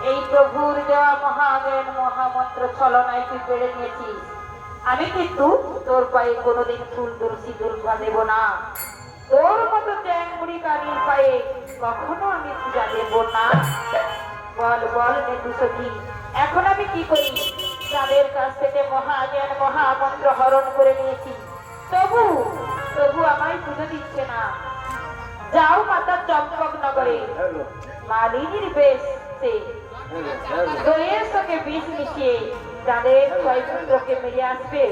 এই প্রভুর দেওয়া মহাজ্ঞান মহামন্ত্র ছলনায় তুই পেরে নিয়েছিস। আমি কিন্তু তোর পায়ে কোনোদিন ফুল তুলসী দুর্গা দেব না। তোর মতো চ্যাংমুড়ি কানির পায়ে কখনো আমি পূজা দেব না। বল বল নেতু সখী, এখন আমি কি করি? যাদের কাছ থেকে মহাজ্ঞান মহামন্ত্র হরণ করে নিয়েছি, তবু তবু আমায় পুজো দিচ্ছে না। যাও মাতার চম্পক নগরে মালিনীর বেশ দইয়ের সঙ্গে বিষ মিশিয়ে যাদের ছয় পুত্রকে মেরে আসবে।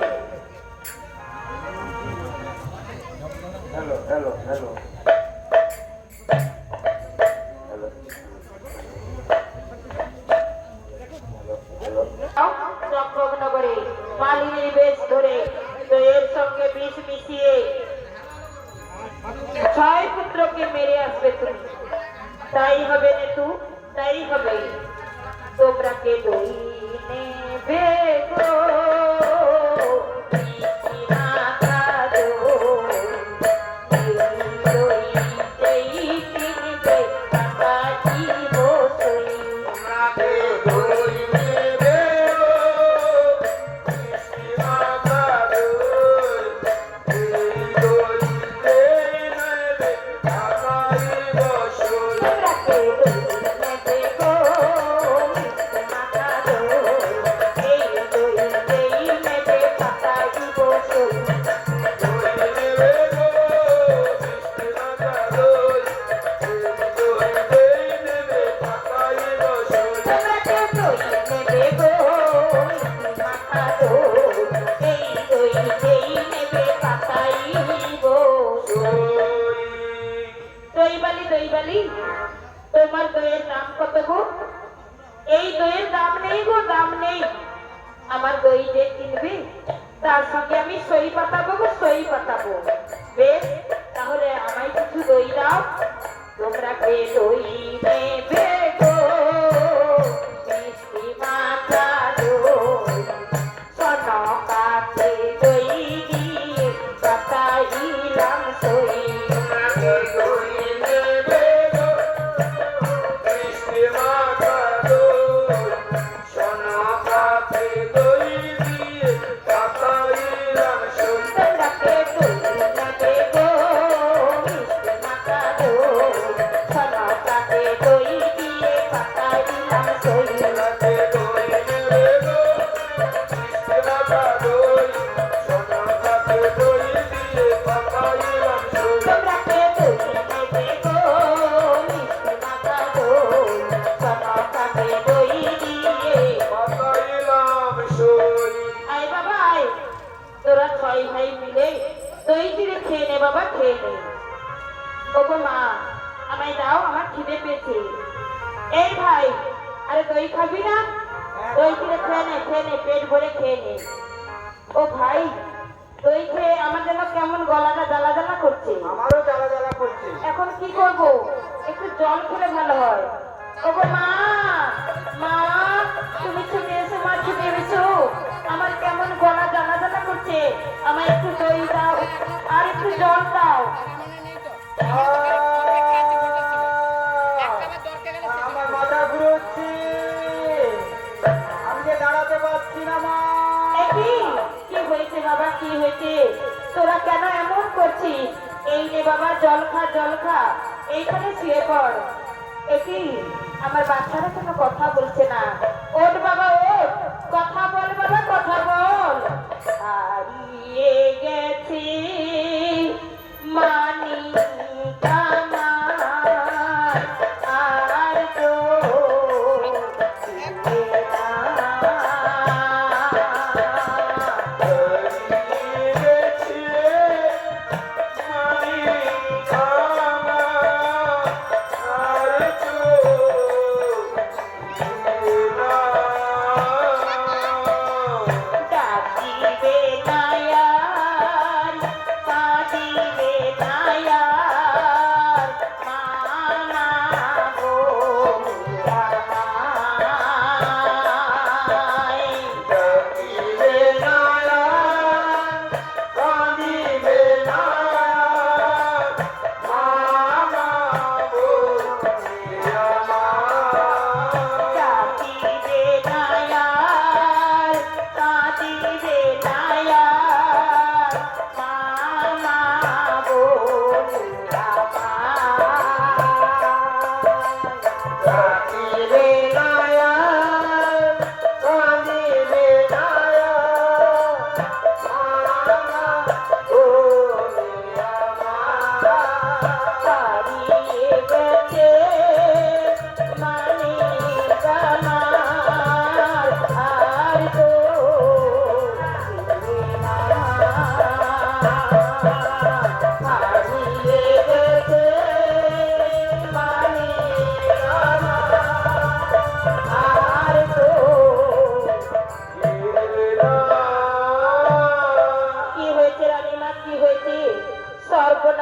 চম্পকনগরে মালিনীর বেশ ধরে দইয়ের সঙ্গে বিষ মিশিয়ে ছয় পুত্রকে মেরে আসবে তুমি। তাই হবে নেতু, তাই হবে। তোমরা কে দই নেবে গো, তোমার দইয়ের দাম কত গো? এই দইয়ের দাম নেই গো, দাম নেই। আমার দই যে কিনবে তার সঙ্গে আমি সই পাতাবো গো, সই পাতাবো। বেশ, তাহলে আমায় কিছু দই দাও। তোমরা কে দই নেবে গো, মিষ্টি মাখা দই, সনকাতে দই দিয়ে পাতাইলাম সই। তোরা ছয় ভাই মিলে দই চিড়ে খেয়ে নে বাবা, খেয়ে নে। ওগো মা, আমায় দাও, আমার খিদে পেয়েছে। এই ভাই, আরে দই খাবি না? দই চিড়ে খেয়ে নে, খেয়ে নে, পেট ভরে খেয়ে নে। ও ভাই, দই খেয়ে আমার যেন কেমন গলাটা জ্বালা জ্বালা করছে। আমারও জ্বালা জ্বালা করছে। এখন কি করব? একটু জল খেলে ভালো হয়। ওগো মা, মা তুমি ছুটে এসো, মা ছুটে এসো। আমার কেমন গলা জ্বালা জ্বালা করছে, আমায় একটু দই দাও আর একটু জল দাও। আমার মাথা ঘুরছে, আমি যে দাঁড়াতে পারছি না মা। কি হয়েছে বাবা, কি হয়েছে? তোরা কেন এমন করছিস? এই নে বাবা, জল খা, জল খা, এইখানে শুয়ে পড়। একি আমার বাচ্চারা কোনো কথা বলছে না। ওঠ বাবা, ওঠ, কথা বল বাবা, কথা বল। হারিয়ে গেছে মানি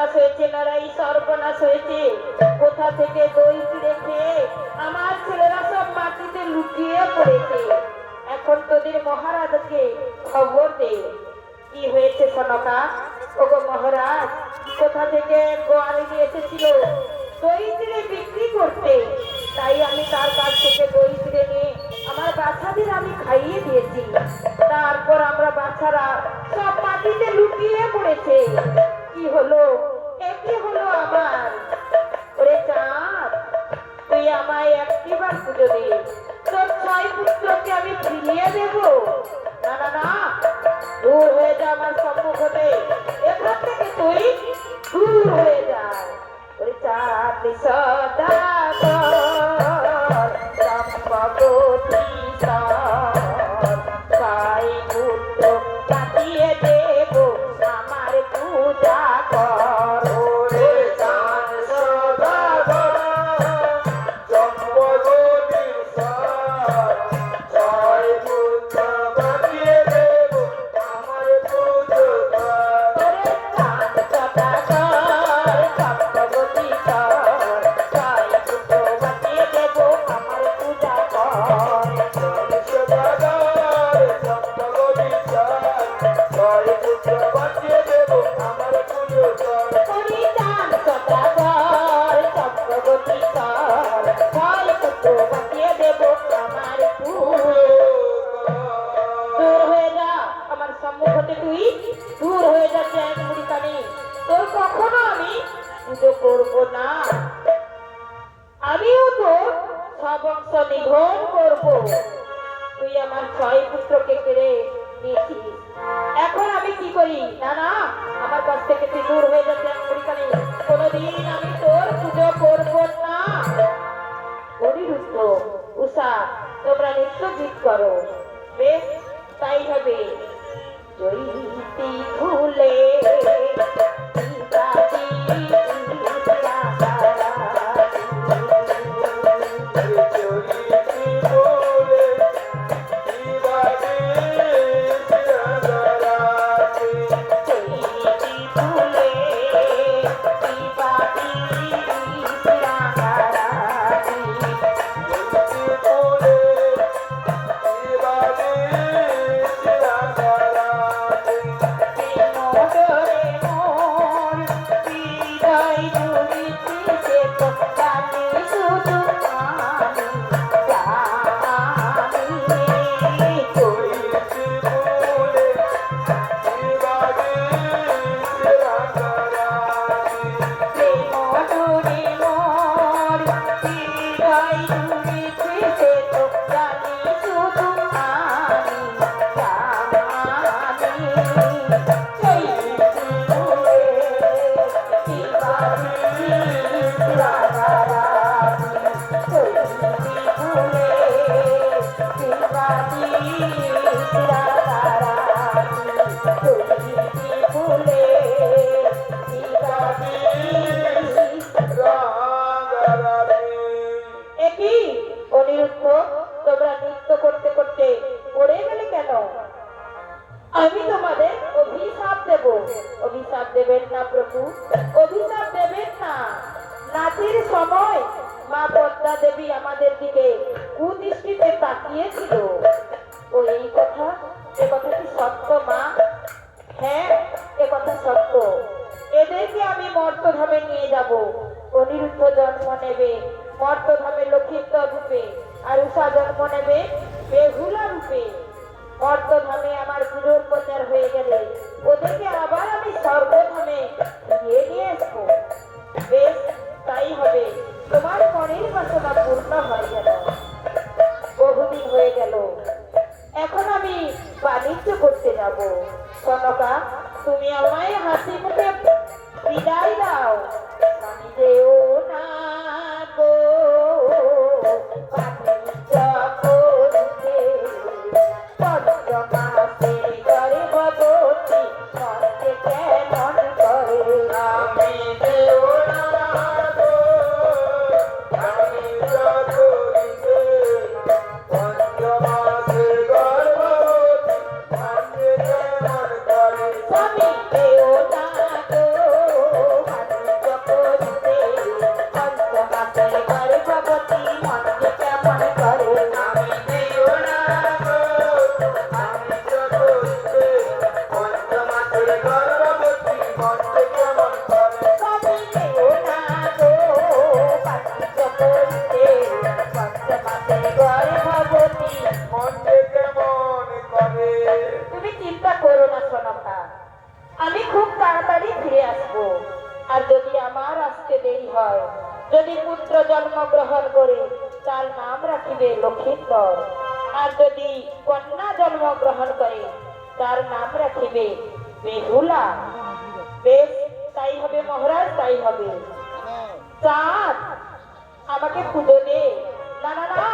সর্বনাশ হয়েছে, লড়াই সর্বনাশ হয়েছে। কোথা থেকে দই চিড়ে খেয়ে আমার ছেলেরা সব মাটিতে লুকিয়ে পড়েছে। এখন তোদের মহারাজকে খবর দে কি হয়েছে। সনকা, ওগো মহারাজ, কোথা থেকে গোয়ালে নিয়ে এসেছিল দই চিড়ে বিক্রি করতে, তাই আমি তার কাছ থেকে দই চিড়ে নিয়ে আমার বাচ্চাদের আমি খাইয়ে দিয়েছি। তারপর আমরা বাচ্চারা সব মাটিতে লুকিয়ে পড়েছে। কি হলো, একই হলো আমার। ওরে চাঁদ, তুই আমায় একটিবার পুজো দে, তোর 6 পুত্রকে আমি ফিরিয়ে দেব। না না না, দূর হয়ে যা আমার সম্মুখ হতে, এখান থেকে তুই দূর হয়ে যা। ওরে চাঁদ সদাগর সম্ভবতী সাই পুত্র কাটিয়ে দেব আমার পূজা কর। ওরে চাঁদ সদাগর সম্পদী ছয় পুত্র বাঁচিয়ে দেব আমার পুজো কর। ওরে চাঁদ সদাগর সম্ভবতী সাই পুত্র কাটিয়ে দেব আমার পূজা কর। চাঁদ সদাগর সম্পদী ছয় পুত্র বাঁচিয়ে দেব আমার পুজো কর। ওরে চাঁদ সদাগর সম্ভবতী সাই পুত্র কাটিয়ে দেব আমার পূজা। দূর হয়ে যা আমার সম্মুখ হতে, তুই দূর হয়ে যা চ্যাং মুড়িকানি, তোর কখনো আমি পুজো করবো না। আমিও তোর সবংশ নিধন করবো। তুই আমার 6 পুত্রকে কেড়ে নিয়েছিস, এখন আমি কি করি? না না, আমার কাছ থেকে তুই দূর হয়ে যা চ্যাং মুড়িকানি, কোনোদিন আমি তোর পুজো করবো না। অনিরুদ্ধ, উষা, তোমরা নৃত্য গীত করো, বেশ তাই হবে। জয়িতি ফুলে অনিরুদ্ধ, তোমরা নৃত্য করতে করতে পড়ে গেলে কেন? আমি তোমাদের অভিশাপ দেব। অভিশাপ দেবেন না প্রভু, অভিশাপ দেবেন না। নাচের সময় মা পদ্মা দেবী আমাদের দিকে কুদৃষ্টিতে তাকিয়েছিল। ও এই কথা, এ কথা কি সত্য মা? হ্যাঁ, এ কথা সত্য। এদেরকে আমি মর্তধামে নিয়ে যাব। অনিরুদ্ধ জন্ম নেবে মর্তধামে লক্ষিন্দর রূপে, আর উষা জন্ম নেবে বেহুলা রূপে। মর্তধামে আমার পুজোর প্রচার হয়ে গেলে ওদেরকে আবার আমি স্বর্গধামে ফিরিয়ে নিয়ে আসবো। বেশ তাই হবে। তোমার মনের বাসনা পূর্ণ হয়ে গেল, বহুদিন হয়ে গেল। এখন আমি বাণিজ্য করতে যাব। কনকা, তুমি আমায় হাসি মুখে বিদায় দাও। আমি যেও না গো বাণিজ্য করতে, পঞ্চমাসে গর্ভবতী মনকে কেমন করে। হয়। যদি পুত্র জন্মগ্রহণ করে তার নাম রাখিবে লক্ষিন্দর, আর যদি কন্যা জন্মগ্রহণ করে তার নাম রাখিবে বেহুলা। বেশ, তাই হবে মহারাজ, তাই হবে। চাঁদ, আমাকে পুজো দে। না না না,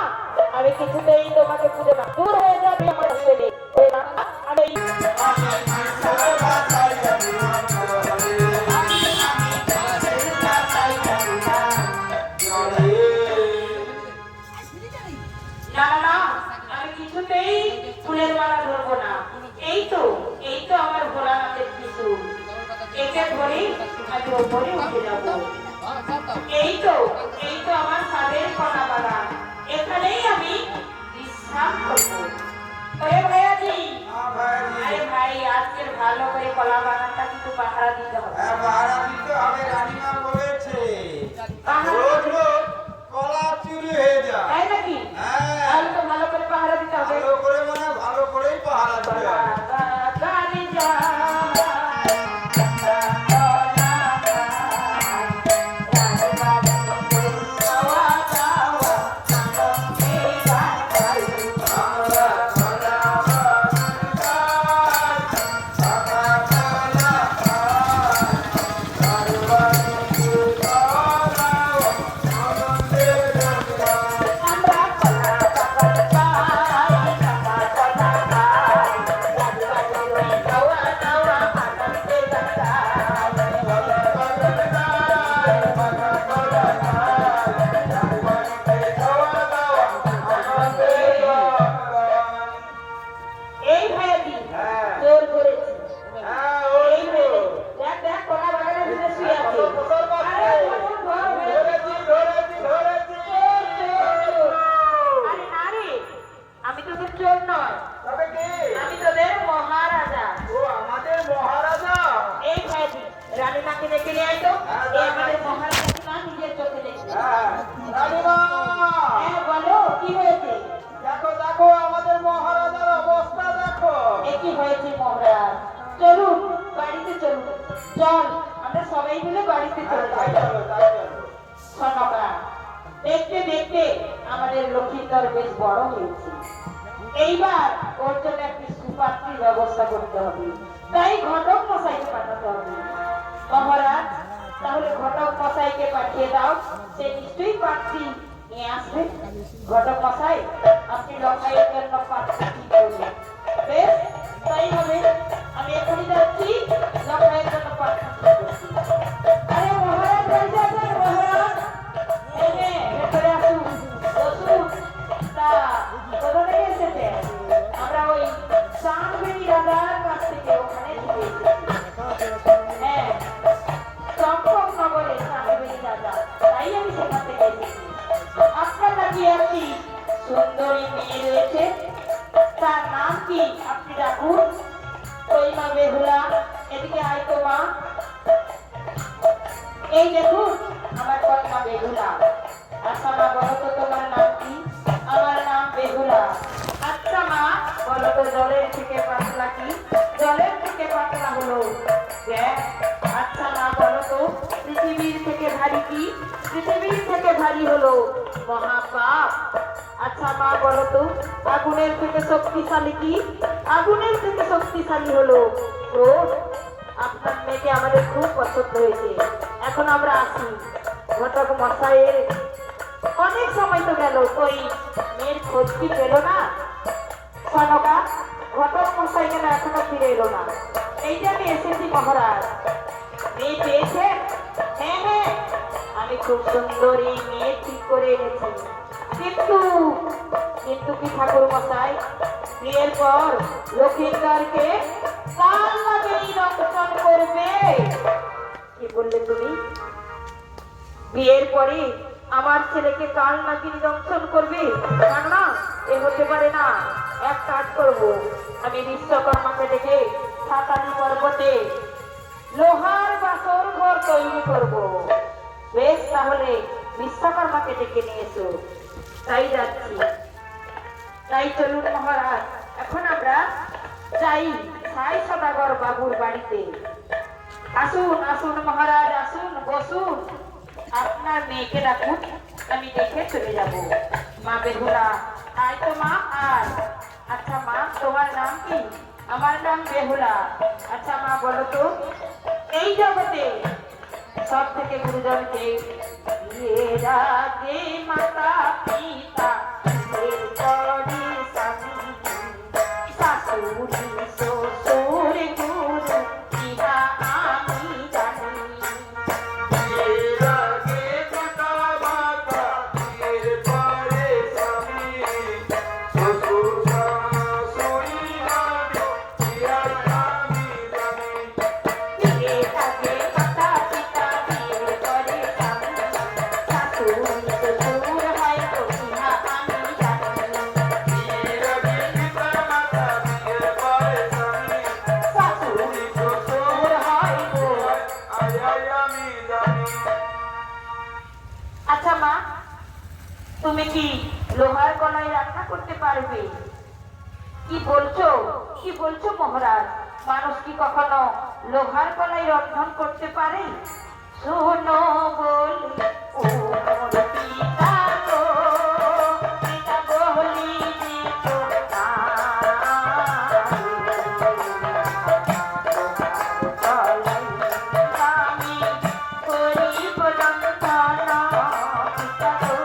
আমি কিছুতেই তোমাকে পুজো না, দূর হয়ে যাবে আমার ছেলে। আমি না না না, আমি কিছুতেই ফুলের মালা ধরবো না। এই তো আমার ভোলানাথের কিছু, একে ধরে আমি ওপরে উঠে যাবো। এই তো আমার সাদের কলা বাগান, এখানেই আমি বিশ্রাম করবো। ওরে ভাইয়াজি, আরে ভাই, আজকের ভালো করে কলা বাগানটা কিন্তু পাহারা দিতে হবে। পাহারা দিতে হবে, রানীমা বলেছে। পাহারা রোজ দিতে- রোজ কলা চুরি হয়ে যায়। তাই নাকি? হ্যাঁ, তাহলে তো ভালো করে পাহারা দিতে হবে। ভালো করে মানে ভালো করেই পাহারা দিতে হবে। গাড়ি যা এই ভাইয়াজি জোর করেছি। হ্যাঁ, এই ভেবে, দেখ দেখ, কলা বাগানের ভিতরে শুয়ে আছে। আরে ধর, ধর, ধরেছি, ধরেছি, ধরেছি। আরে না রে, আমি তোদের চোর নয়, তবে কি? আমি তোদের মহারাজা। ও আমাদের মহারাজা। এই ভাইয়াজি, রানীমাকে ডেকে নিয়ে আয় তো। এই আমাদের মহারাজা না, নিজের চোখে দেখি। হ্যাঁ, রানীমা, হ্যাঁ বলো, কি হয়েছে? দেখো দেখো আমাদের মহারাজার অবস্থা দেখো। এ কি হয়েছে মহারাজ? চলুন বাড়িতে চলুন, চল আমরা সবাই মিলে বাড়িতে চলে তাই যাই। চলো, তাই চলো। সনকা, দেখতে দেখতে আমাদের লক্ষিন্দর বেশ বড় হয়েছে। এইবার ওর জন্য একটি সুপাত্রীর ব্যবস্থা করতে হবে, তাই ঘটক মশাইকে পাঠাতে হবে। মহারাজ, তাহলে ঘটক মশাইকে পাঠিয়ে দাও, সে নিশ্চয়ই পাত্রী নিয়ে আসবে। ঘটক মশাই, আপনি লক্ষাইয়ের জন্য পাত্রী ঠিক করবেন। বেশ, তাই হবে। আমি এখনই যাচ্ছি, লক্ষাইয়ের জন্য পাত্রী ঠিক করছি। আরে মহারাজ, বসে আছেন মহারাজ? এই যে, ভেতরে আসুন, বসুন। তা কোথা থেকে এসেছেন? আমরা ওই চাঁদবেড়ি রাজার কাছ থেকে ওখানে থেকে এসেছি। হ্যাঁ, চম্পকনগরে চাঁদবেড়ি রাজা, তাই আমি সেখান থেকে এসেছি। আপনার নাকি একটি সুন্দরী মেয়ে রয়েছে, তার নাম কি আপনি রাখুন। ওই মা বেহুলা, এদিকে আয় তো মা। এই দেখুন আমার কন্যা বেহুলা। আচ্ছা মা, বলো তো তোমার নাম কি? আমার নাম বেহুলা। আচ্ছা মা, বলো তো জলের থেকে পাতলা কি? জলের থেকে পাতলা হলো গ্যাস। আচ্ছা মা, বলো তো পৃথিবীর থেকে ভারী কি? পৃথিবীর থেকে ভারী হলো মহাপাপ। আচ্ছা মা, বলো তো আগুনের থেকে শক্তিশালী কি? আগুনের থেকে শক্তিশালী হলো ক্রোধ। আপনার মেয়েকে আমাদের খুব পছন্দ হয়েছে, এখন আমরা আসি। ঘটক মশাইয়ের অনেক সময় তো গেল, কই মেয়ের খোঁজ কি পেল না? সনকা, ঘটক মশাই কেন এখনো ফিরে এলো না? এই যে আমি এসেছি মহারাজ। মেয়ে পেয়েছেন? হ্যাঁ হ্যাঁ, আমি খুব সুন্দর এই মেয়ে ঠিক করে এনেছি। কিন্তু কিন্তু কি ঠাকুর মশাই, বিয়ের পর লক্ষিন্দরকে কাল নাকি নিরঞ্জন করবে? কি বললে তুমি? বিয়ের পরে আমার ছেলেকে কাল নাকি নিরঞ্জন করবে? না না, এ হতে পারে না। এক কাজ করব, আমি বিশ্বকর্মাকে ডেকে সাতালি পর্বতে লোহার বাসর ঘর তৈরি করব। বেশ, তাহলে বিশ্বকর্মাকে ডেকে নিয়ে এসো। তাই যাচ্ছি। তাই চলুন মহারাজ, এখন আমরা যাই সাই সদাগর বাবুর বাড়িতে। আসুন আসুন মহারাজ, আসুন, বসুন। আপনার মেয়েকে রাখুন, আমি দেখে চলে যাব। মা বেহুলা, আয় তো মা, আয়। আচ্ছা মা, তোমার নাম কি? আমার নাম বেহুলা। আচ্ছা মা, বলো তো, এই জগতে সব থেকে গুরুজনকে বিয়ের আগে মাতা পিতা, এরপরে স্বামী, শাশুড়ি, শ্বশুর, গুরু, ইহা আমি জানি। বিয়ের আগে পিতা মাতা, বিয়ের পরে স্বামী, শ্বশুর শাশুড়ি নামে ইহা আমি জানি। বিয়ের আগে মাতা পিতা, বিয়ের পরে স্বামী, শাশুড়ি, শ্বশুর হয়তো ইহা আমি জানি। বিয়ের আগে পিতা মাতা, বিয়ের পরে স্বামী, শাশুড়ি, শ্বশুর হয়তো। আয় আয় আমি জানি। আচ্ছা মা, তুমি কি লোহার কলাই রান্না করতে পারবে? কি বলছো, কি বলছো মহারাজ? মানুষ কি কখনো লোহার কলাই রন্ধন করতে পারে? শোনো বলি ও মোর পিতা গো, পিতা বলি যে আমি করিব রন্ধন পিতা গো।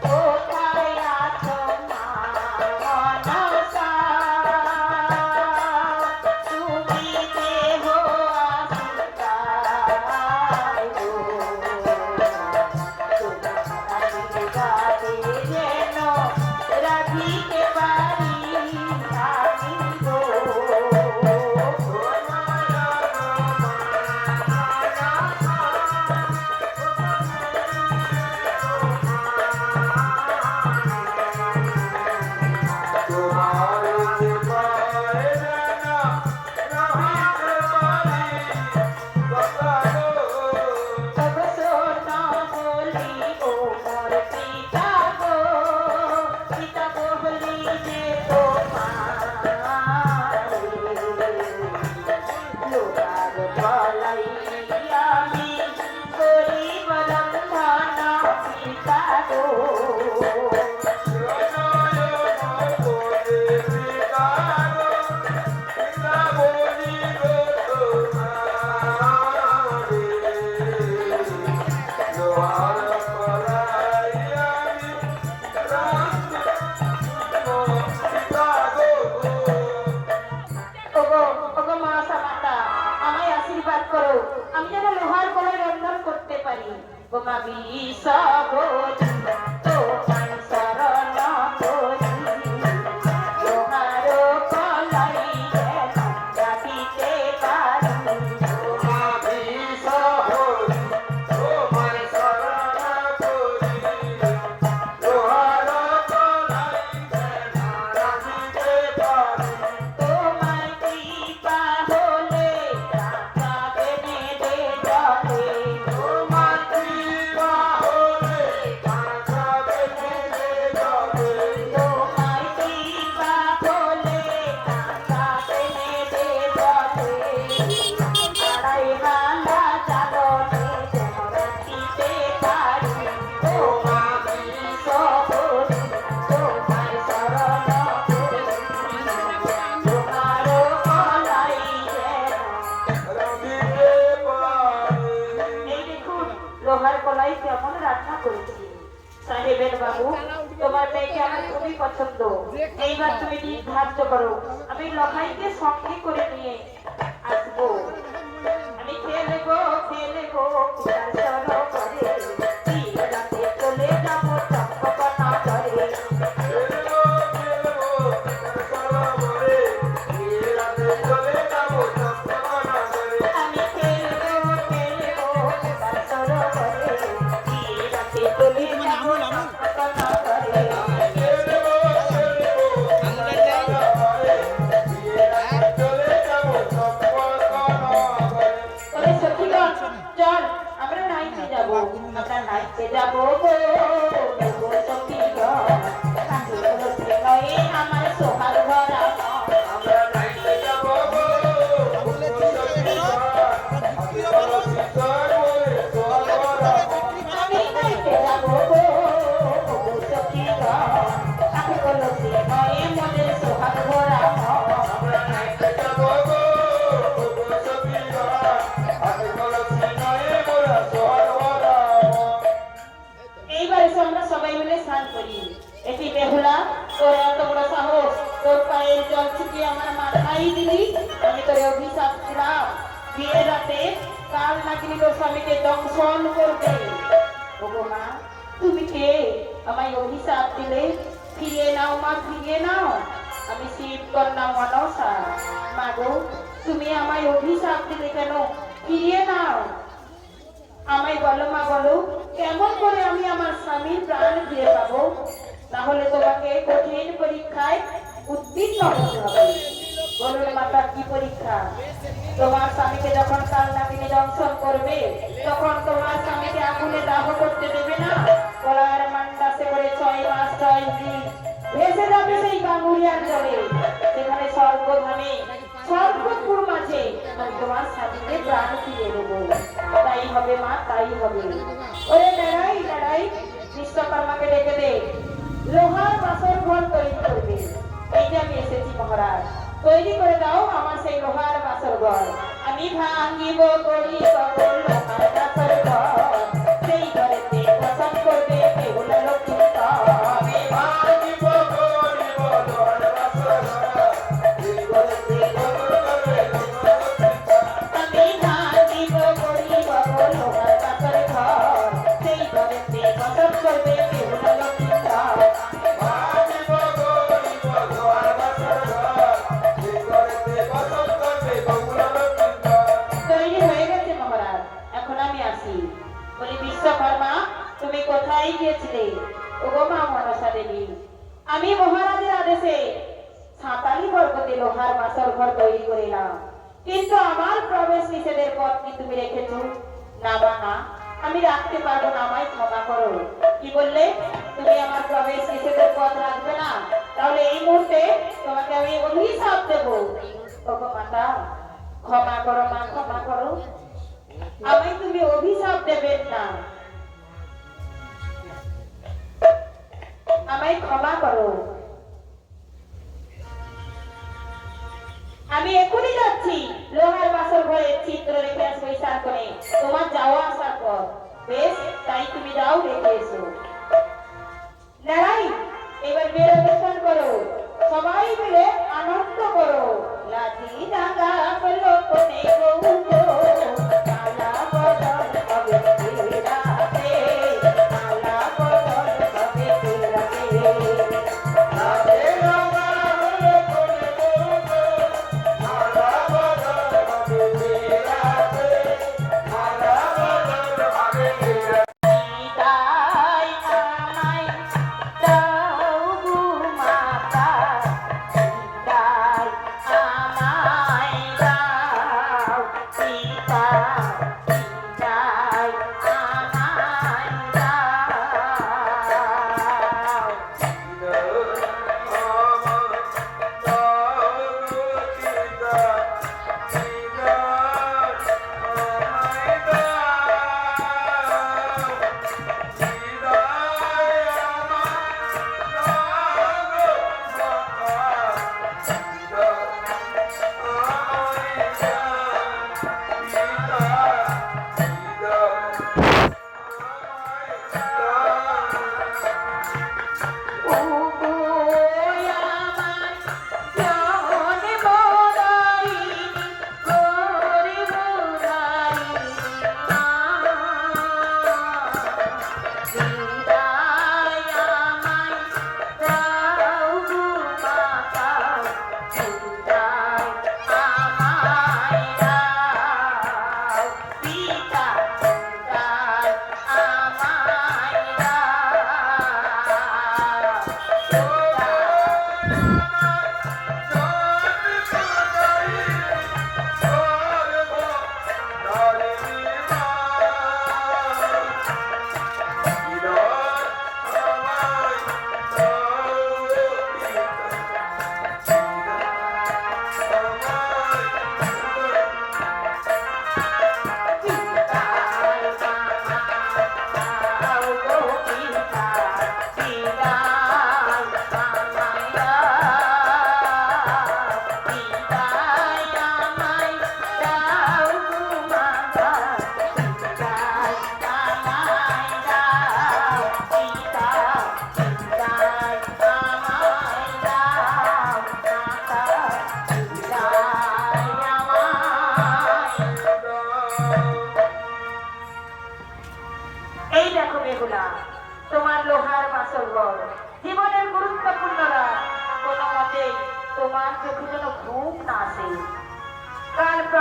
কোথায় আছো মা মনসা, তুমি দেহ আসিতায় গো। তোমার গায়ে যেন রাধিতে পারি আমি গো। তব শোনো বলি ও মোর পিতা গো, পিতা বলি যে তোমারে লোহার কলাই আমি করিব রন্ধন পিতা গো। ওগো ওগো মনসা মাতা, আমায় আশীর্বাদ করো, আমি যেন লোহার কলাই রন্ধন করতে পারি। গো মা বিষবতী, তোমায় শরণ করি, লোহার কলাই যেন রাখিতে পারি। তোমার কৃপা হলে রাখা বেনে দে জলে, তোমার কৃপা হলে রাখা বেনে দে জলে, তোমার কৃপা হলে রাখা বেনে দে জলে। আড়াই হালা জালনে যেন রাখিতে পারি। তোমার বিষবতী, তোমায় শরণ করি, লোহার কলাই যেন। এই দেখুন লোহার কলাই কেমন রান্না করেছি। সাহেবের বাবু, তোমার মেয়েকে আমার খুবই পছন্দ। এইবার তুমি দিন ধার্য করো, আমি লখাইকে সঙ্গে করে নিয়ে আসবো। আমি খেলবো খেলবো পিতার সরোবরে, তীরাতে চলে যাবো চম্পকনা করে। আমি খেলবো খেলবো পিতার সরোবরে, তীরাতে চলে যাবো চম্পকনা করে। চলে যাব খাইতে যাবো গো ওগো সখীরা আমি কলসি নয় মোরা সরবরা এইবার এসে আমরা সবাই মিলে স্নান করি। এটি বেহুলা, তোর এত বড় সাহস, তোর পায়ের জল ছিটিয়ে আমার মাথায় দিলি। আমি তোর অভিশাপ দিলাম, বিয়ের রাতে কাল নাকিনি তোর স্বামীকে দংশন করবে। ওগো মা, তুমি কে? আমায় অভিশাপ দিলে? ফিরিয়ে নাও মা, ফিরিয়ে নাও। আমি শিব কন্যা মনসা। মা গো, তুমি আমায় অভিশাপ দিলে কেন? ফিরিয়ে নাও। আমায় বলো মা, বলো কেমন করে আমি আমার স্বামীর প্রাণ ফিরে পাবো? তাহলে তোমাকে কঠিন পরীক্ষায় উত্তীর্ণ হতে হবে। বলুন মাতা, কি পরীক্ষা? তোমার স্বামীকে যখন কাল নাকিনি দংশন করবে, তখন তোমার স্বামীকে আগুনে দাহ করতে দেবে না। গলার মান্ডাসে করে 6 মাস 6 দিন ভেসে যাবে সেই গাঙ্গুরিয়ার জলে। সেখানে স্বর্গধামে স্বর্গপুর মাঝে আমি তোমার স্বামীকে প্রাণ ফিরিয়ে দেবো। তাই হবে মা, তাই হবে। ওরে লড়াই লড়াই, বিশ্বকর্মাকে ডেকে দে, লোহার বাসর ঘর তৈরি করবে। এই যে আমি এসেছি মহারাজ, তৈরি করে দাও আমার সেই লোহার বাসর ঘর। আমি ভাঙিব করি সকল লোহার বাসর ঘর, সেই ঘরেতে বসন করবে বেহুলা লক্ষ্মী কর। আমি ভাঙিব গরিব লোহার বাসর এই ঘরেতে বসন করবে আমি ভাঙিব করি সকল লোহার বাসর ঘর, সেই ঘরেতে বসন করবে বেহুলা লক্ষ্মী কর। ভাঙিব গরিব লোহার বাসর এই ঘরেতে বসন করবে বেহুলা লক্ষ্মী তৈরি হয়ে গেছে মহারাজ, এখন আমি আসি। বলি বিশ্বকর্মা, তুমি কোথায় গিয়েছিলে? ওগো মা মনসা দেবী, আমি মহারাজের আদেশে সাঁতালি পর্বতে লোহার বাসর ঘর তৈরি করিলাম, কিন্তু আমার প্রবেশ নিষেধের পথ কি তুমি রেখেছো? না বা না, আমি রাখতে পারবো না, আমায় ক্ষমা করো। কি বললে? তুমি আমার প্রবেশ নিষেধের পথ রাখবে না? তাহলে এই মুহূর্তে তোমাকে আমি অভিশাপ দেবো। ওগো মাতা, ক্ষমা করো মা, ক্ষমা করো, আমায় তুমি অভিশাপ দেবেন না, আমায় ক্ষমা করো। আমি এখনই যাচ্ছি লোহার বাসর ঘরে চিত্র রেখে আসবো স্নান করে, তোমার যাওয়া আসার পর। বেশ, তাই তুমি যাও, রেখে এসো। লড়াই, এবার বের অনুষ্ঠান করো, সবাই মিলে আনন্দ করো। লাঠি ডাঙ্গা করলো কোনে গৌরো, মালা বদল হবে ফিরাতে, মালা বদল হবে ফিরাতে। রাতে রামা হলো কোনে গৌরো মালা বদল হবে ফিরাতে মালা বদল হবে ফিরাতে বিদায় আমায় দাও গো মাতা, বিদায়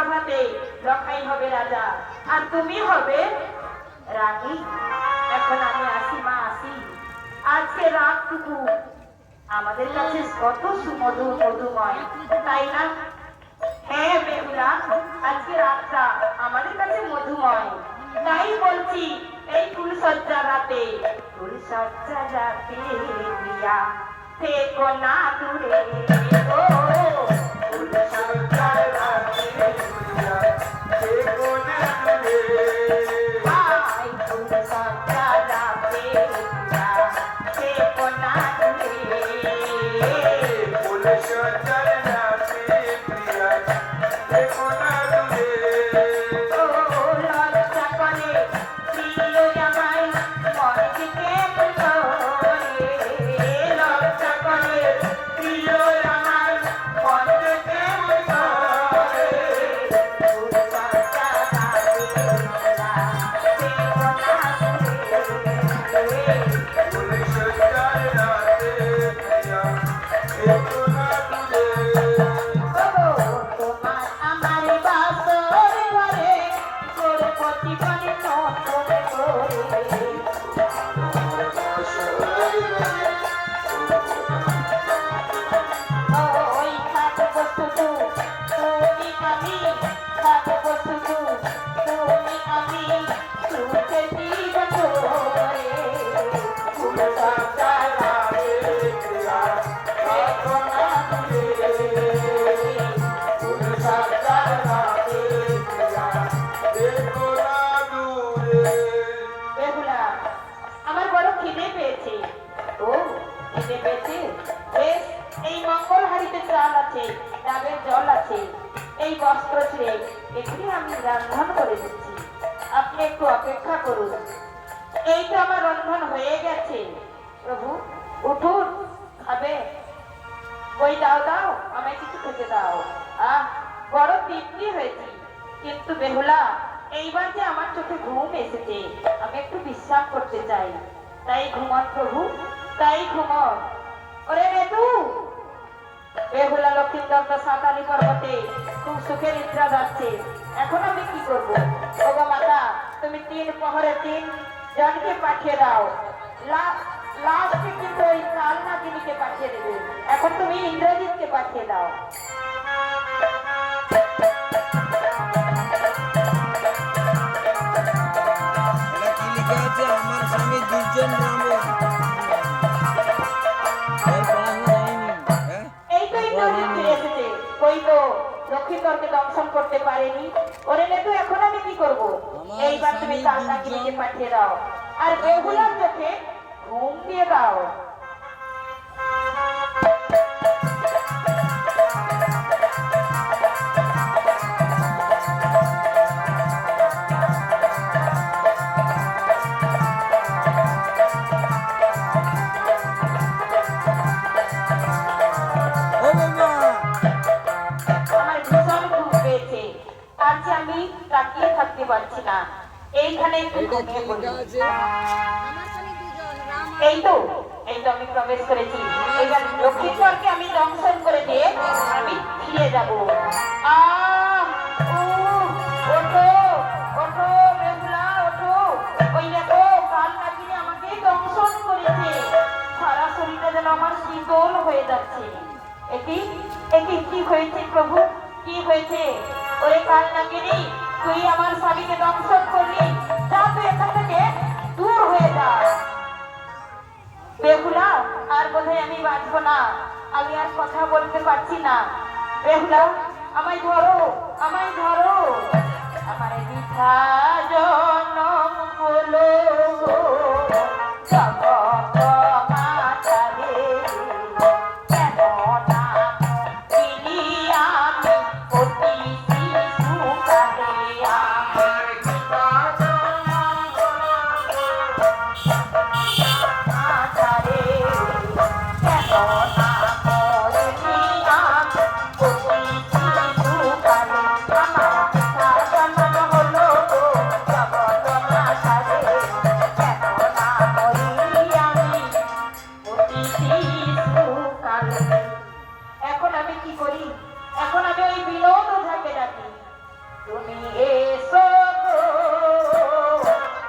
সভাতে লখাই হবে রাজা আর তুমি হবে রানী। এখন আমি আসি মা, আসি। আজকে রাতটুকু আমাদের কাছে কত সুমধুর মধুময়, তাই না? হ্যাঁ বেহুলা, আজকে রাতটা আমাদের কাছে মধুময়। তাই বলছি এই ফুলসজ্জা রাতে, ফুলসজ্জা রাতে প্রিয়া থেকো না দূরে ও। ফুলসজ্জা রাতে প্রিয়া থেকো না দূরে। আই ফুলসজ্জা রাতে প্রিয়া থেকো না দূরে। ফুলসজ্জা রাতে প্রিয়া থেকো না দূরে। ও লজ্জা করে প্রিয় আমায় মন থেকে করে, লজ্জা করে প্রিয় আমায় মন থেকে করে। ফুলসজ্জা রাতে প্রিয়া থেকো না দূরে। ফুলসজ্জা রাতে প্রিয়া থেকো না দূরে। তোমার আমার বাসর ঘরে গর্ভবতী বনে নন্দনে করে। ওই থাকবো শুধু তুমি আমি, থাকবো শুধু তুমি আমি, সুখে জীবন ধরে। ফুলসজ্জা রাতে প্রিয়া থেকো না দূরে। ফুলসজ্জা রাতে প্রিয়া থেকো না দূরে। বেহুলা, আমার বড় খিদে পেয়েছে। ও খিদে পেয়েছে? বেশ, এই মঙ্গল হাড়িতে চাল আছে, ডাবের জল আছে, এই বস্ত্র ছেড়ে এগুলি আমি রন্ধন করে দিচ্ছি। আপনি একটু অপেক্ষা করুন। এই তো আমার রন্ধন হয়ে গেছে। প্রভু উঠুন, খাবে? ওই দাও দাও, আমায় কিছু খেতে দাও। বড় তৃপ্তি হয়েছি। কিন্তু বেহুলা, এইবার যে আমার চোখে ঘুম এসেছে, আমি একটু বিশ্রাম করতে চাই। তাই ঘুমন প্রভু, তাই ঘুমন। ওরে রেতু, বেহুলা লক্ষ্মীদত্ত সাঁতারি পর্বতে খুব সুখে নিদ্রা যাচ্ছে। এখন আমি কি করব? ওগো মাতা, তুমি 3 প্রহরে 3 জনকে পাঠিয়ে দাও। লাস্টে কিন্তু ওই কাল নাগিনীকে পাঠিয়ে দেবে। এখন তুমি ইন্দ্রজিৎকে পাঠিয়ে দাও। এটা কি লেখা আছে? আমার স্বামী দুর্জন নামে এই তো ইন্দ্রজিৎ ফিরে এসেছে। কই তো লক্ষ্মীধরকে দংশন করতে পারেনি। ওরে নেতু, এখন আমি কি করব? এইবার তুমি কাল নাগিনীকে পাঠিয়ে দাও আর বেহুলার চোখে ঘুম দিয়ে দাও। ও বাবা, আমার ভীষণ ঘুম পেয়েছে, আর যে আমি তাকিয়ে থাকতে পারছি না। এইখানে একটু এটা কি ঘুমিয়ে পড়ি। লেখা আছে? এই তো আমি প্রবেশ করেছি। এবার লক্ষ্মীধরকে আমি দংশন করে দিয়ে আমি ফিরে যাব। ওঠো ওঠো বেহুলা, ওঠো। ওই দেখো কাল নাগিনী আমাকে দংশন করেছে। সারা শরীরটা যেন আমার শীতল হয়ে যাচ্ছে। এটি এটি কি হয়েছে প্রভু, কি হয়েছে? ওরে কাল নাগিনী, তুই আমার স্বামীকে দংশন করলি, যা তুই এখান থেকে দূর হয়ে যা। বেহুলা, আর বোধহয় আমি বাঁচবো না, আমি আর কথা বলতে পারছি না। বেহুলা, আমায় ধরো, আমায় ধরো। আমার মিঠা জনম হলো জগৎ মাতারে, কেন না দিলি আমি অতি শিশুকালে আমার মাতারে, কেন না করলি আমি অতি শিশুকালে। আমার মিঠা জনম হলো জগৎ মাতারে, কেন না করলি আমি অতি শিশুকালে। এখন আমি কি করি? এখন আমি ওই বিনোদ ওঝাকে ডাকি। তুমি এসো গো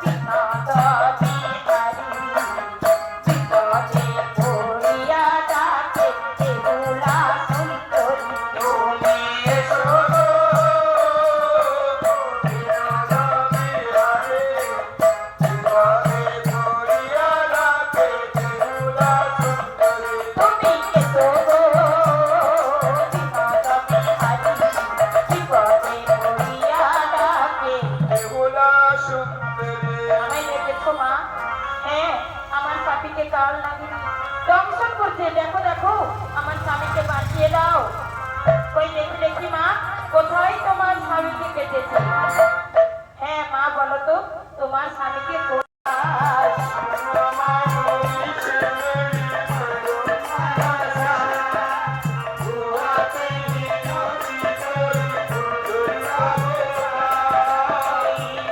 বিনোদ বিহারী, বিপদে পড়িয়া ডাকে বেহুলা সুন্দরী। তুমি এসো গো বিনোদ বিহারী, বিপদে পড়িয়া ডাকে বেহুলা সুন্দরী। তুমি এসো গো বিনোদ বিহারী, বিপদে পড়িয়া ডাকে। বেহুলা সুন্দরী। আমায় দেখেছো মা? হ্যাঁ, আমার স্বামীকে কাল নাগিনী দংশন করছে। দেখো দেখো, আমার স্বামীকে বাঁচিয়ে দাও। কই দেখি দেখি মা, কোথায় তোমার স্বামীকে কেটেছে? হ্যাঁ মা, বলো তো তোমার স্বামীকে কোথায়?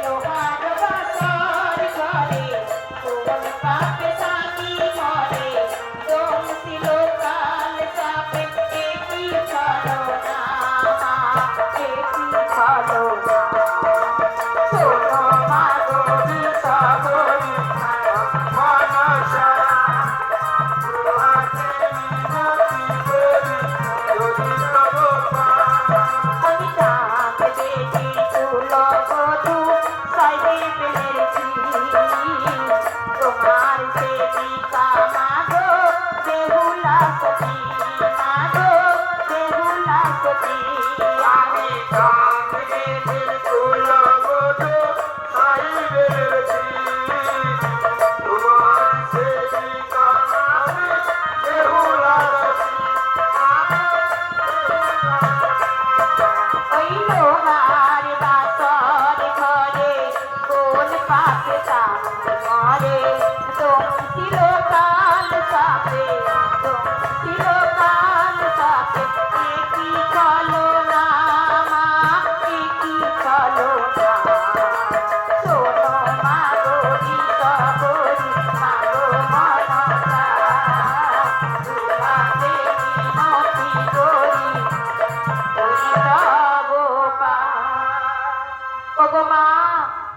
লোহার বাসর ঘরে কোন পাপে স্বামী মরে, দংশিল কাল চাপে একই ছলনা, একই ছলনা। শোনো মা গো বিষবরী আমি ডাক দেখি তুলো বধূ সাইডে পেয়েছি, তোমার সেবিকা মাগো বেহুলা সতী, মাগো বেহুলা সতী। আমি কাঁদে দিল বধূ সাই বেরছি, তোমার সেবিকা আমি বেহুলা সতী। ওই লোহার বাসর ঘরে কোন পাপে স্বামী মরে, দংশিল কাল চাপে, দংশিল কাল চাপে একই ছলনা, মা একই ছলনা। শোনো মা গো বিষবরী মাগো মনসা, তোমাকে মিনতি করি ওগো মা,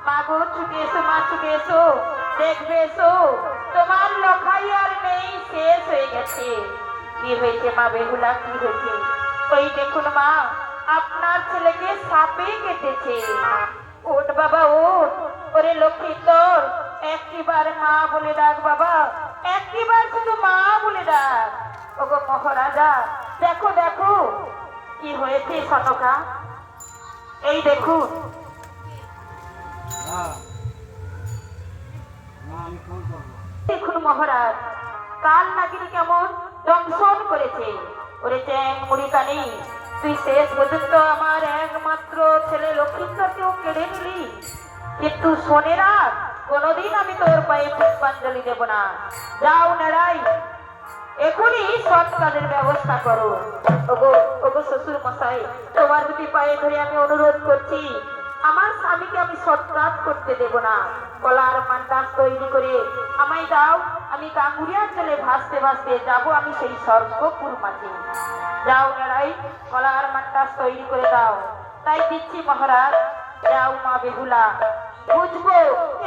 মাগো ছুটে এসো মা, ছুটে এসো, দেখবে এসো, তোমার লখাই আর নেই, শেষ হয়ে গেছে। কি হয়েছে মা বেহুলা, কি হয়েছে? ওই দেখুন মা, আপনার ছেলেকে সাপে কেটেছে। ওঠ বাবা ওঠ, ওরে লক্ষ্মী তোর একটিবার মা বলে ডাক বাবা, একটিবার শুধু মা বলে ডাক। ওগো মহারাজা, দেখো দেখো কি হয়েছে সনকা, এই দেখুন। আমি ফোন করবো। দেখুন মহারাজ, কাল নাগিনী কেমন দংশন করেছে। ওরে চ্যাং মুড়ি কানি, তুই শেষ পর্যন্ত আমার একমাত্র ছেলে লক্ষ্মীন্দরকেও কেড়ে নিলি, কিন্তু শোনে রাখ, কোনোদিন আমি তোর পায়ে পুষ্পাঞ্জলি দেব না। যাও নেড়াই, এখনই সৎ কাজের ব্যবস্থা করো। ওগো ওগো শ্বশুর মশাই, তোমার দুটি পায়ে ধরে আমি অনুরোধ করছি, আমার স্বামীকে আমি সৎকাজ করতে দেব না। কলার মান্ডাস তৈরি করে আমায় দাও, আমি গাঙ্গুরিয়ার জলে ভাসতে ভাসতে যাব আমি সেই স্বর্গপুর মাঝে। যাও লড়াই, কলার মান্ডাস তৈরি করে দাও। তাই দিচ্ছি মহারাজ, যাও মা বেহুলা, বুঝবো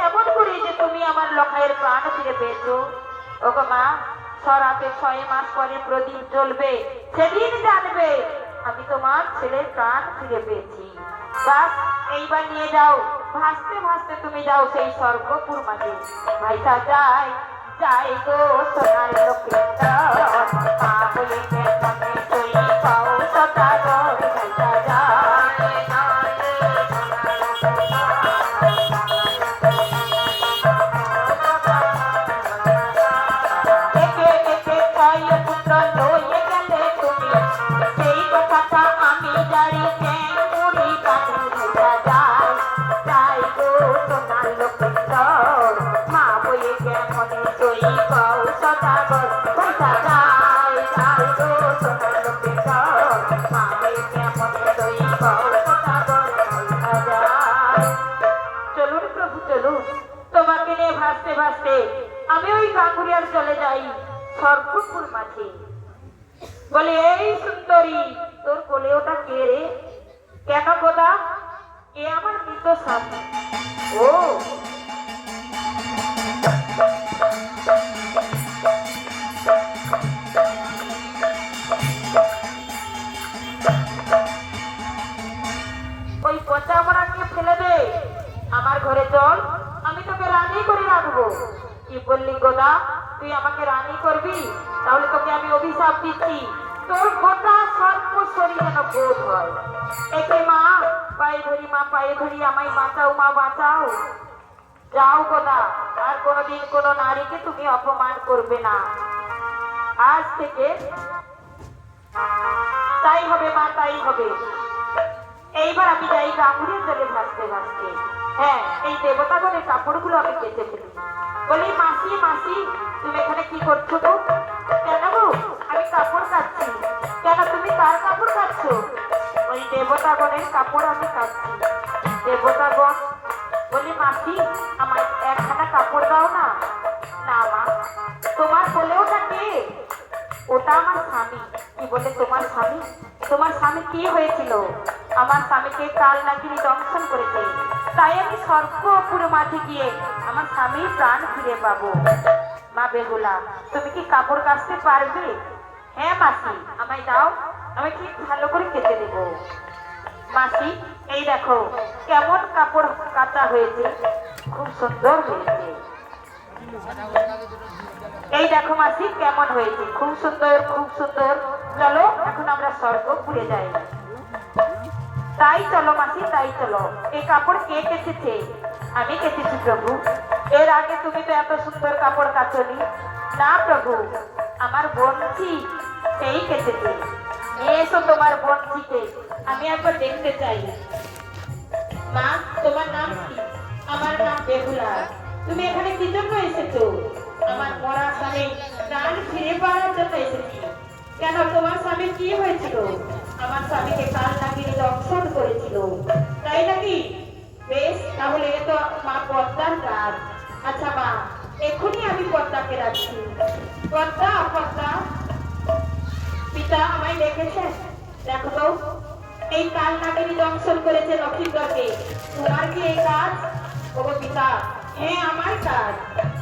এমন করি যে তুমি আমার লখাইয়ের প্রাণ ফিরে পেয়েছো। ওগো মা, সরাতে 6 মাস পরে প্রদীপ জ্বলবে, সেদিন জানবে আমি তোমার ছেলের প্রাণ ফিরে পেয়েছি। বাস এইবার নিয়ে যাও, ভাসতে ভাসতে তুমি যাও সেই স্বর্গপুর মাঝে। ভাইটা যাই যাই গো সোনার লক্ষ্মীন্দর, মা বলে কেমনে তুই পাও সদাগর। ভাইটা যাই একে একে 6 পুত্র লয়ে গেলে তুমি, সেই কথাটা আমি জানি চ্যাং মুড়ি কানি। ভাইটা যাই যাই গো সোনার লক্ষ্মীন্দর, মা বলে কেমনে তুই পাও সদাগর। ভাইটা যাই যাই গো সোনার লক্ষ্মীন্দর, মা বলে কেমনে তুই পাও সদাগর। ভাইটা যাই। চলুন প্রভু চলুন, তোমাকে নিয়ে ভাসতে ভাসতে আমি ওই গাঙ্গুরিয়ার চলে যাই স্বর্গপুর মাঝে। বলে এই সুন্দরী, তোর কোলে ওটা কে রে? কেন গোদা? তো স্বামী। ও ওই পচা মরাকে ফেলে দে, আমার ঘরে চল, আমি তোকে রানী করে রাখবো। কি বললি গোদা, তুই আমাকে রানী করবি? তাহলে তোকে আমি অভিশাপ দিচ্ছি, তোর গোটা সর্ব শরীর যেন বোধ হয়। একে মা, পায়ে ধরি মা, পায়ে ধরি, আমায় বাঁচাও মা, বাঁচাও। যাও গোদা, আর কোনোদিন কোনো নারীকে তুমি অপমান করবে না। আজ থেকে তাই হবে মা, তাই হবে। এইবার আমি যাই গাঙ্গুরির জলে ভাসতে ভাসতে। হ্যাঁ, এই দেবতাগণের কাপড়গুলো আমি কেচে ফেলি। বলি মাসি, মাসি, তুমি এখানে কি করছো গো? কেন গো? আমি কাপড় কাচ্ছি। কেন তুমি কার কাপড় কাচ্ছো? ওই দেবতাগণের কাপড় আমি কাচ্ছি। দেবতাগণ, বলি মাসি, আমার একখানা কাপড় দাও না। না মা, তোমার বলে ওটা কে? ওটা আমার স্বামী। কি বলে তোমার স্বামী? তোমার স্বামী কি হয়েছিল? আমার স্বামীকে কাল নাগিনী দংশন করেছে, তাই আমি স্বর্গপুর মাঠে গিয়ে আমার স্বামীর প্রাণ ফিরে পাবো। মা বেহুলা, তুমি কি কাপড় কাচতে পারবে? হ্যাঁ মাসি, আমায় দাও, আমি ঠিক ভালো করে কেটে দেব। মাসি, এই দেখো কেমন কাপড় কাচা হয়েছে, খুব সুন্দর হয়েছে। এই দেখো মাসি কেমন হয়েছে, খুব সুন্দর, খুব সুন্দর। চলো এখন আমরা স্বর্গপুরে যাই। তাই চলো মাসি, তাই চলো। এই কাপড় কে কেচেছে? আমি কেচেছি প্রভু। এর আগে তুমি তো এত সুন্দর কাপড় কাচনি। না প্রভু, আমার বঞ্চি সেই কেচেছে। এসো তোমার বঞ্চিকে আমি একবার দেখতে চাই। মা, তোমার নাম কি? আমার নাম বেহুলা। তুমি এখানে কি জন্য এসেছো? আমার মরা স্বামী প্রাণ ফিরে পাওয়ার জন্য এসেছি। কেন, তোমার স্বামীর কি হয়েছিল? আমার স্বামীকে কাল নাগিনী দংশন করেছিল, তাই নাকি? বেশ, তাহলে এ তো মা পদ্মার কাজ। আচ্ছা মা, এখনই আমি পদ্মাকে রাখছি। পদ্মা, পদ্মা, পিতা আমায় ডেকেছেন। দেখো তো, এই কাল নাগিনী দংশন করেছে লক্ষিন্দরকে। তোমার কি এই কাজ? ওগো পিতা, হ্যাঁ আমার কাজ।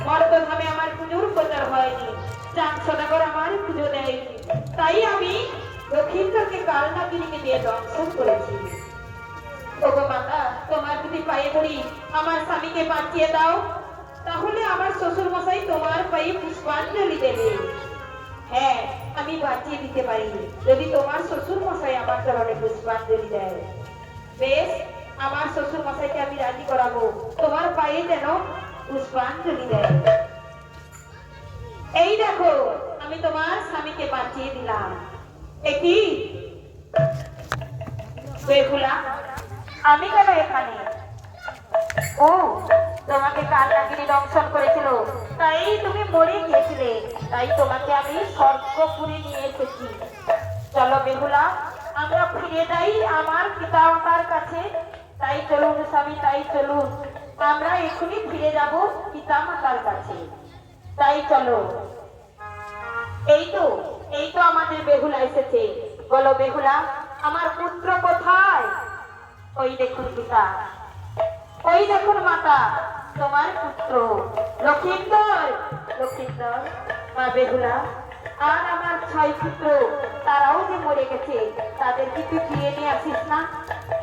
মর্তধামে আমার পুজোর প্রচার হয়নি, চাঁদ সদাগর আমার পুজো দেয়নি, তাই আমি লক্ষিন্দরকে কাল নাগিনীকে দিয়ে দংশন করেছি। ওগো মাতা, তোমার যদি পায়ে ধরি, আমার স্বামীকে বাঁচিয়ে দাও, তাহলে আমার শ্বশুর মশাই তোমার পায়ে পুষ্পাঞ্জলি দেবে। হ্যাঁ, আমি বাঁচিয়ে দিতে পারি যদি তোমার শ্বশুর মশাই আমার চরণে পুষ্পাঞ্জলি দেয়। বেশ, আমার শ্বশুর মশাইকে আমি রাজি করাবো তোমার পায়ে যেন পুষ্পাঞ্জলি দেয়। এই দেখো, আমি তোমার স্বামীকে বাঁচিয়ে দিলাম। একই বেহুলা, আমি কেন এখানে? ও, তোমাকে কাল নাগিনী দংশন করেছিল, তাই তুমি মরে গিয়েছিলে, তাই তোমাকে আমি স্বর্গপুরে নিয়ে এসেছি। চলো বেহুলা, আমরা ফিরে যাই আমার পিতামাতার কাছে। তাই চলুন স্বামী, তাই চলুন, আমরা এখনই ফিরে যাব পিতামাতার কাছে। তাই চলো। এই তো, এই তো আমাদের বেহুলা এসেছে। বলো বেহুলা, আমার পুত্র কোথায়? ওই দেখুন পিতা, ওই দেখুন মাতা, তোমার পুত্র লক্ষিন্দর। লক্ষিন্দর, মা বেহুলা, আর আমার 6 পুত্র, তারাও যে মরে গেছে, তাদেরকে তুই ফিরিয়ে নিয়ে আসিস না?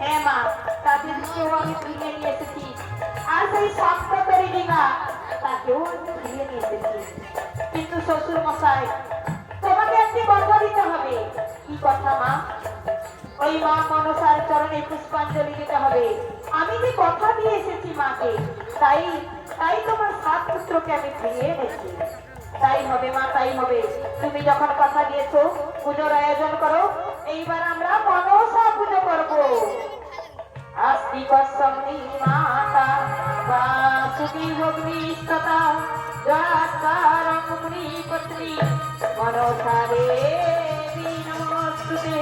হ্যাঁ মা, তাদেরকেও আমি ফিরিয়ে নিয়ে এসেছি। আর সেই সপ্তরি ডিঙা, তাকেও আমি ফিরিয়ে নিয়ে এসেছি। কিন্তু শ্বশুর মশাই, তোমাকে একটি কথা দিতে হবে। কি কথা মা? ওই মা মনসার চরণে পুষ্পাঞ্জলি দিতে হবে। আমি যে কথা দিয়ে এসেছি মাকে, তাই তাই তোমার 7 পুত্রকে আমি ফিরিয়ে এনেছি। তাই হবে মা, তাই হবে। তুমি যখন কথা দিয়েছো, পুজোর আয়োজন করো। এইবার আমরা মনসা পুজো করবো। আস্তি কসমনি মাতা বাসুকি ভগ্নিস্ততা জয়াকারমুনি পত্নী মনসা দেবী নমস্তুতে।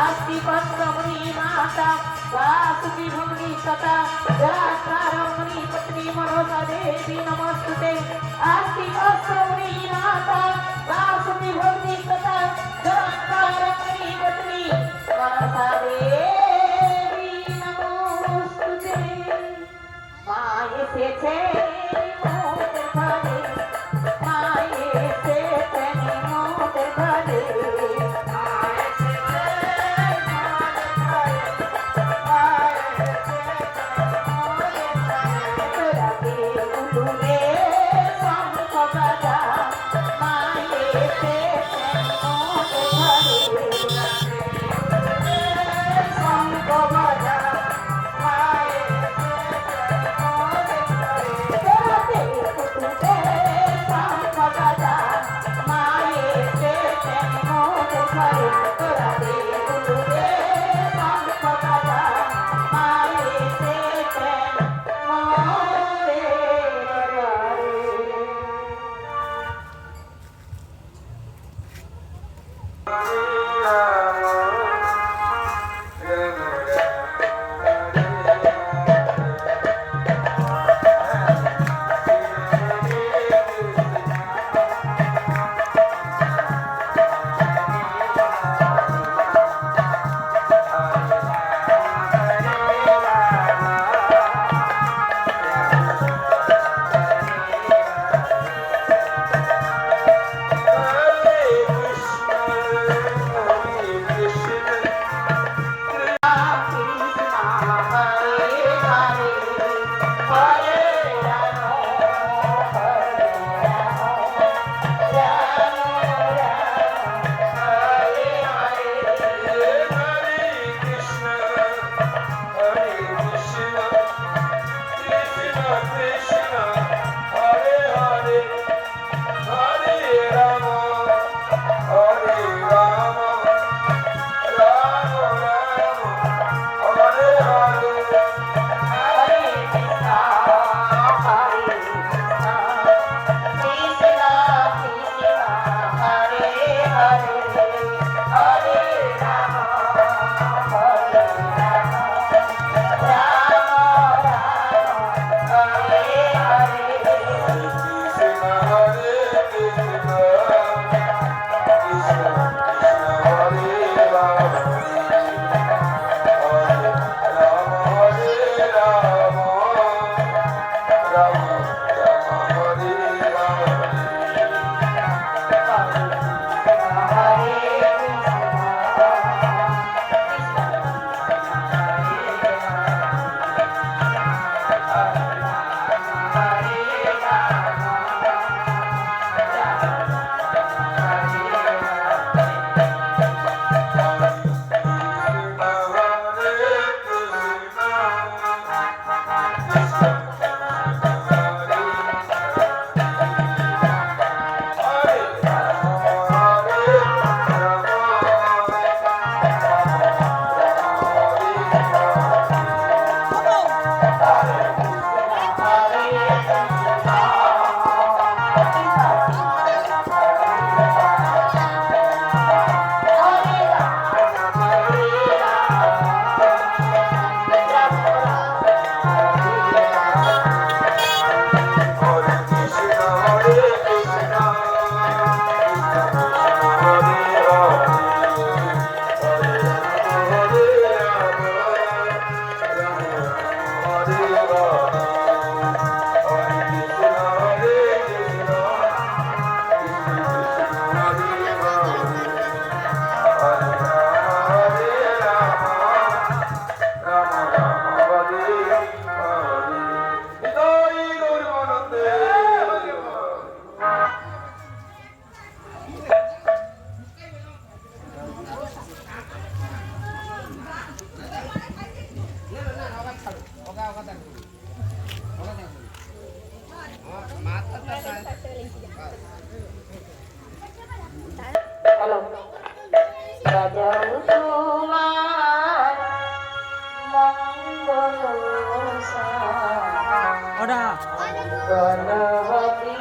আস্তি কসমনি মাতা বাসুকি ভগ্নিস্ততা জয়াকারমুনি পত্নী মনসা দেবী নমস্তুতে। আস্তি কসমনি মাতা বাসুকি ভগ্নিস্ততা জয়াকারমুনি পত্নী মনসা দেবী নমস্তুতে। মঙ্গল ওটা গণপতি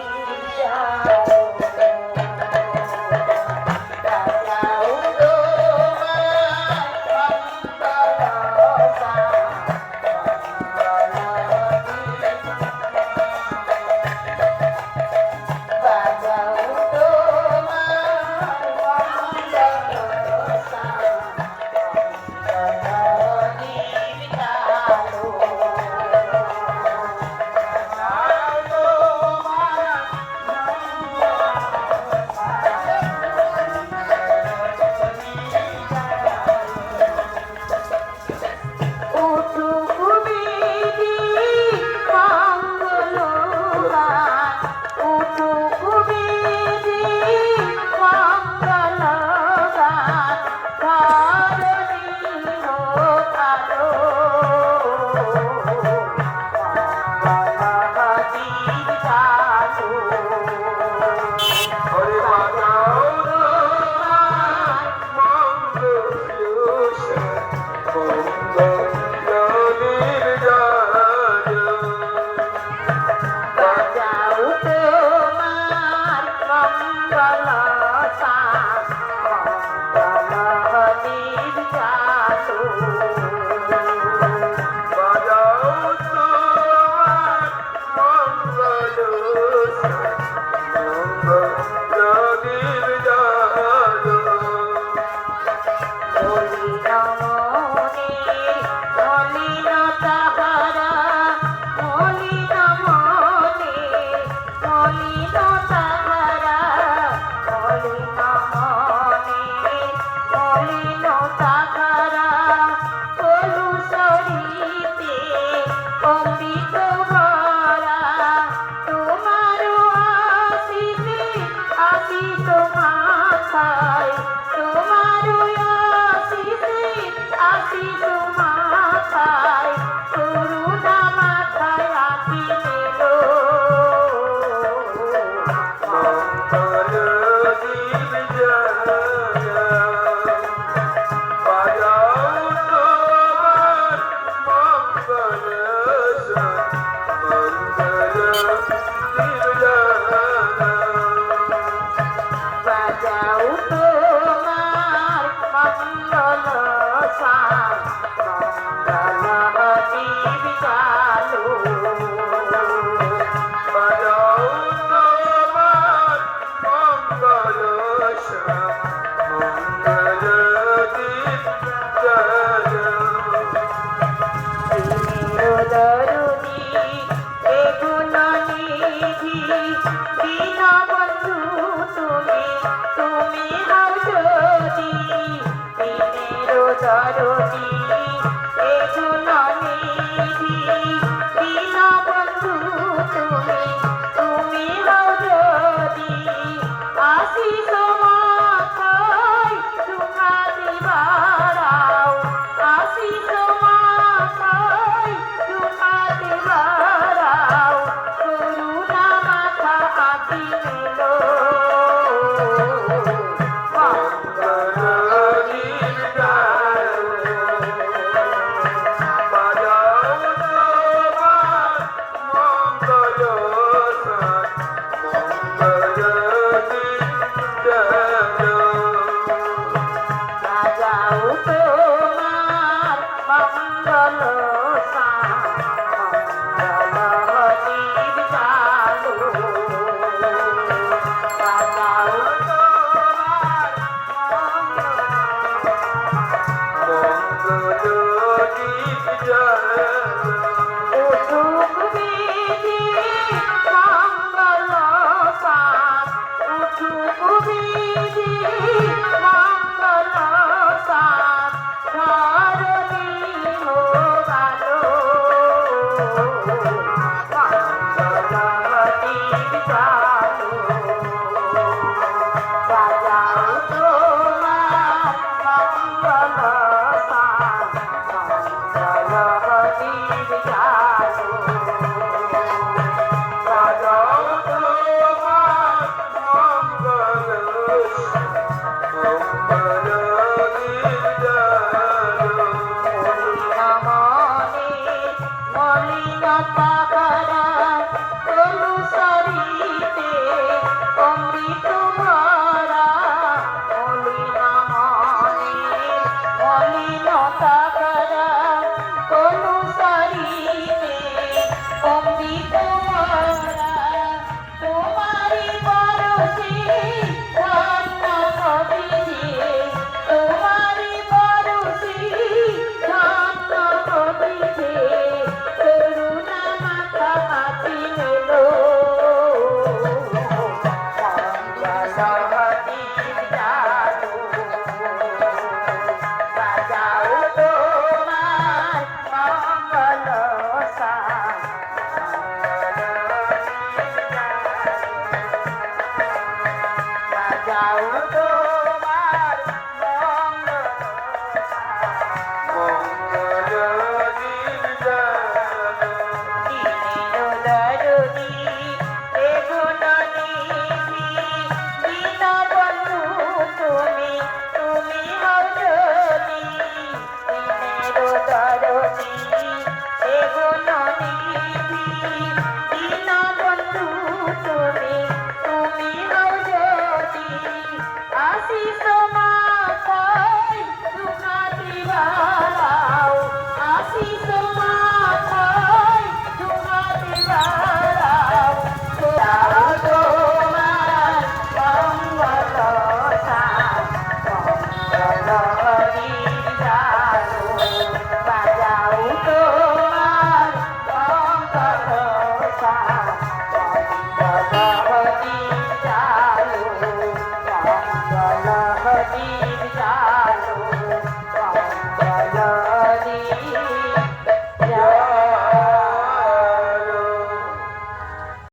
পাহারা তনু সরিতে অমৃত ভরা মলিনা মনে মলিনতা করা তনু সরিতে অমৃত ভরা তোমারি পরশে ধন্য কবিছে তোমারি পরশে ধন্য কবিছে করুণা মাথা মাতি মেলো সহদী জাদু বাজাও তোমার মঙ্গল সাজ বাজাও তোমার মঙ্গল দিনের দরদি এ গুণনিধি দীনবন্ধু তুমি তুমি হও যদি দিনের দরদি